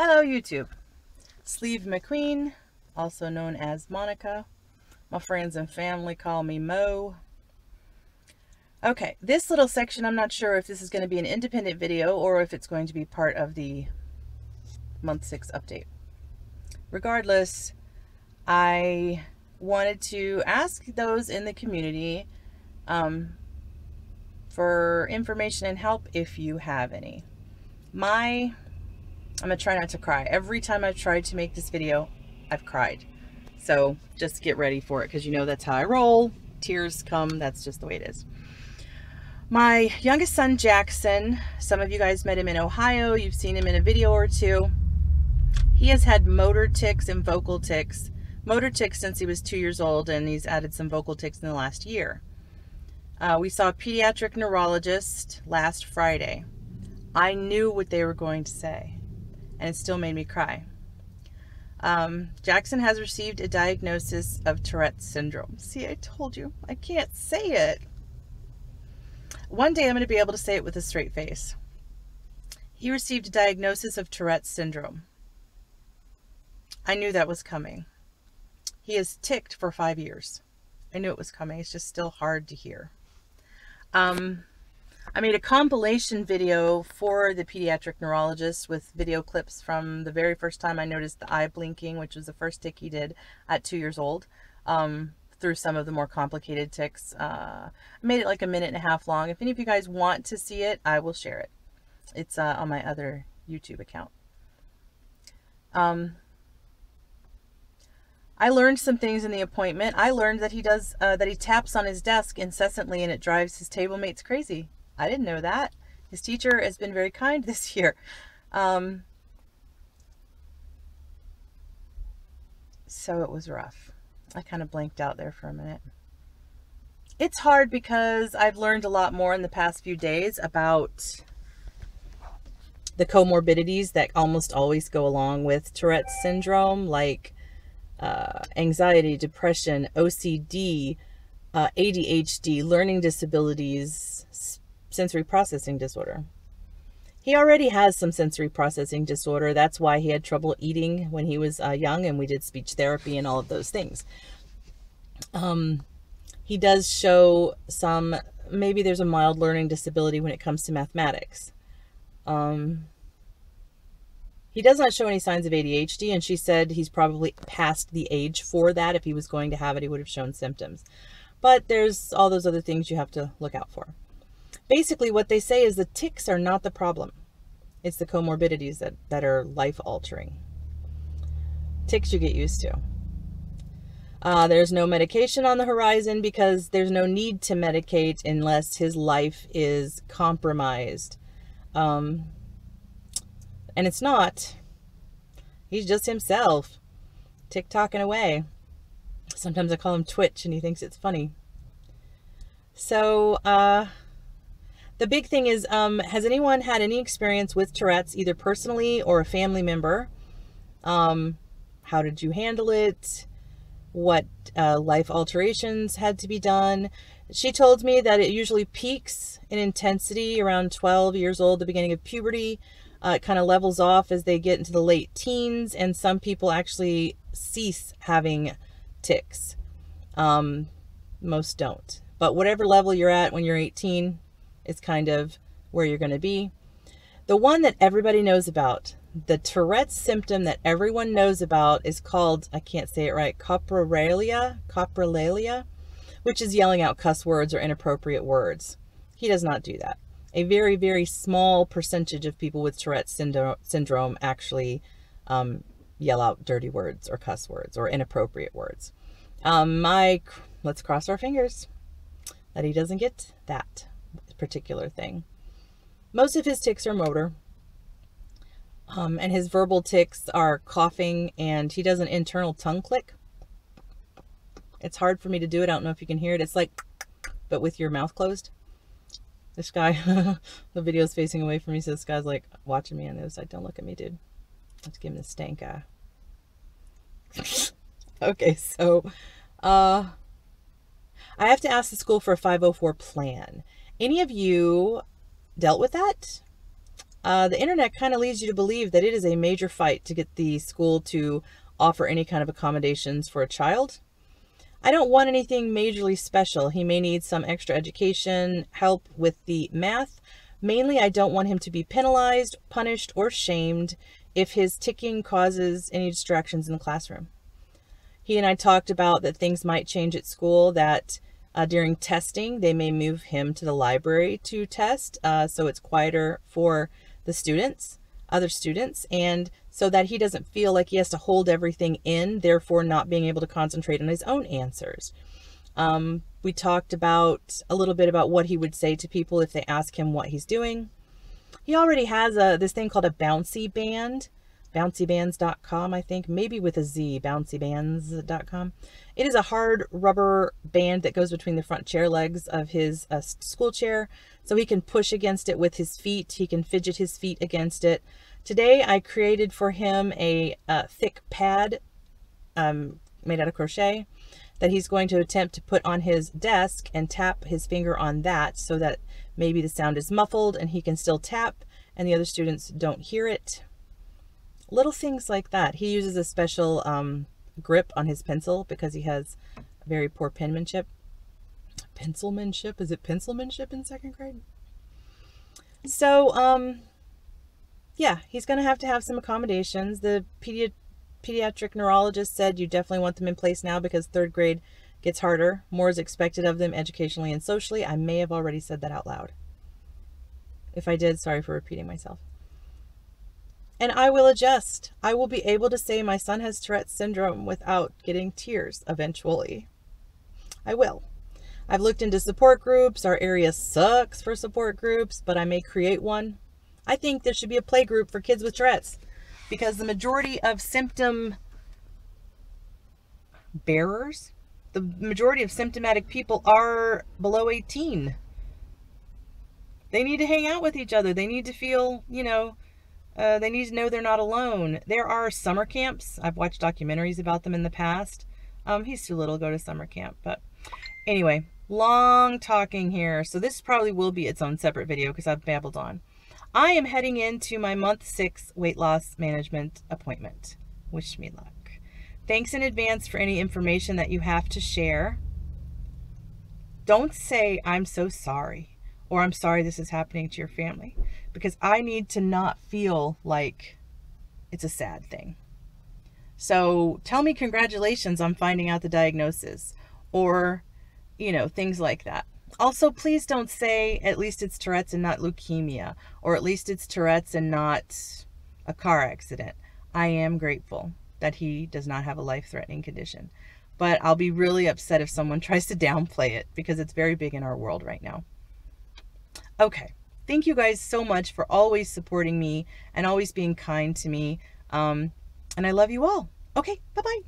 Hello YouTube. Sleeve McQueen, also known as Monica. My friends and family call me Mo. Okay, this little section, I'm not sure if this is going to be an independent video or if it's going to be part of the month 6 update. Regardless, I wanted to ask those in the community for information and help if you have any. I'm going to try not to cry. Every time I've tried to make this video, I've cried. So just get ready for it because you know that's how I roll. Tears come. That's just the way it is. My youngest son, Jackson, some of you guys met him in Ohio. You've seen him in a video or two. He has had motor tics and vocal tics. Motor tics since he was 2 years old, and he's added some vocal tics in the last year. We saw a pediatric neurologist last Friday. I knew what they were going to say, and it still made me cry. Jackson has received a diagnosis of Tourette's syndrome. See, I told you, I can't say it. One day I'm going to be able to say it with a straight face. He received a diagnosis of Tourette's syndrome. I knew that was coming. He has ticked for 5 years. I knew it was coming. It's just still hard to hear. I made a compilation video for the pediatric neurologist with video clips from the very first time I noticed the eye blinking, which was the first tick he did at 2 years old, through some of the more complicated tics. I made it like 1.5 minutes long. If any of you guys want to see it, I will share it. It's on my other YouTube account. I learned some things in the appointment. I learned that he does that he taps on his desk incessantly and it drives his table mates crazy. I didn't know that. His teacher has been very kind this year. So it was rough. I kind of blanked out there for a minute. It's hard because I've learned a lot more in the past few days about the comorbidities that almost always go along with Tourette's syndrome, like anxiety, depression, OCD, ADHD, learning disabilities, sensory processing disorder. He already has some sensory processing disorder. That's why he had trouble eating when he was young, and we did speech therapy and all of those things. He does show some, maybe there's a mild learning disability when it comes to mathematics. He does not show any signs of ADHD, and she said he's probably past the age for that. If he was going to have it, he would have shown symptoms. But there's all those other things you have to look out for. Basically, what they say is the tics are not the problem. It's the comorbidities that are life-altering. Tics you get used to. There's no medication on the horizon because there's no need to medicate unless his life is compromised. And it's not. He's just himself, tick-tocking away. Sometimes I call him Twitch, and he thinks it's funny. So, the big thing is, has anyone had any experience with Tourette's, either personally or a family member? How did you handle it? What life alterations had to be done? She told me that it usually peaks in intensity around 12 years old, the beginning of puberty. It kind of levels off as they get into the late teens, and some people actually cease having tics. Most don't. But whatever level you're at when you're 18 is kind of where you're going to be. The one that everybody knows about, the Tourette's symptom that everyone knows about, is called, I can't say it right, coprolalia, which is yelling out cuss words or inappropriate words. He does not do that. A very, very small percentage of people with Tourette's syndrome actually yell out dirty words or cuss words or inappropriate words. Let's cross our fingers that he doesn't get that particular thing. Most of his tics are motor. And his verbal tics are coughing, and he does an internal tongue click. It's hard for me to do it. I don't know if you can hear it. It's like, but with your mouth closed. This guy, the video's facing away from me, so this guy's like watching me on the other side. Don't look at me, dude. Let's give him the stank eye. Okay, so I have to ask the school for a 504 plan. Any of you dealt with that? The internet kind of leads you to believe that it is a major fight to get the school to offer any kind of accommodations for a child. I don't want anything majorly special. He may need some extra education, help with the math. Mainly, I don't want him to be penalized, punished, or shamed if his ticking causes any distractions in the classroom. He and I talked about that things might change at school, that during testing, they may move him to the library to test, so it's quieter for the students, other students, and so that he doesn't feel like he has to hold everything in, therefore not being able to concentrate on his own answers. We talked about a little bit about what he would say to people if they ask him what he's doing. He already has this thing called a bouncy band, bouncybands.com, I think, maybe with a Z, bouncybands.com. It is a hard rubber band that goes between the front chair legs of his school chair, so he can push against it with his feet. He can fidget his feet against it. Today, I created for him a thick pad made out of crochet that he's going to attempt to put on his desk and tap his finger on that so that maybe the sound is muffled and he can still tap and the other students don't hear it. Little things like that. He uses a special grip on his pencil because he has very poor penmanship. Pencilmanship? Is it pencilmanship in second grade? So, yeah, he's going to have some accommodations. The pediatric neurologist said you definitely want them in place now because third grade gets harder. More is expected of them educationally and socially. I may have already said that out loud. If I did, sorry for repeating myself. And I will adjust. I will be able to say my son has Tourette's syndrome without getting tears eventually. I will. I've looked into support groups. Our area sucks for support groups, but I may create one. I think there should be a play group for kids with Tourette's because the majority of symptom bearers, the majority of symptomatic people are below 18. They need to hang out with each other. They need to feel, you know, they need to know they're not alone. There are summer camps. I've watched documentaries about them in the past. He's too little to go to summer camp, but anyway, long talking here. So this probably will be its own separate video because I've babbled on. I am heading into my month 6 weight loss management appointment. Wish me luck. Thanks in advance for any information that you have to share. Don't say, I'm so sorry, or I'm sorry this is happening to your family, because I need to not feel like it's a sad thing. So tell me congratulations on finding out the diagnosis, or, you know, things like that. Also, please don't say, at least it's Tourette's and not leukemia, or at least it's Tourette's and not a car accident. I am grateful that he does not have a life-threatening condition, but I'll be really upset if someone tries to downplay it because it's very big in our world right now. Okay. Thank you guys so much for always supporting me and always being kind to me. And I love you all. Okay, bye-bye.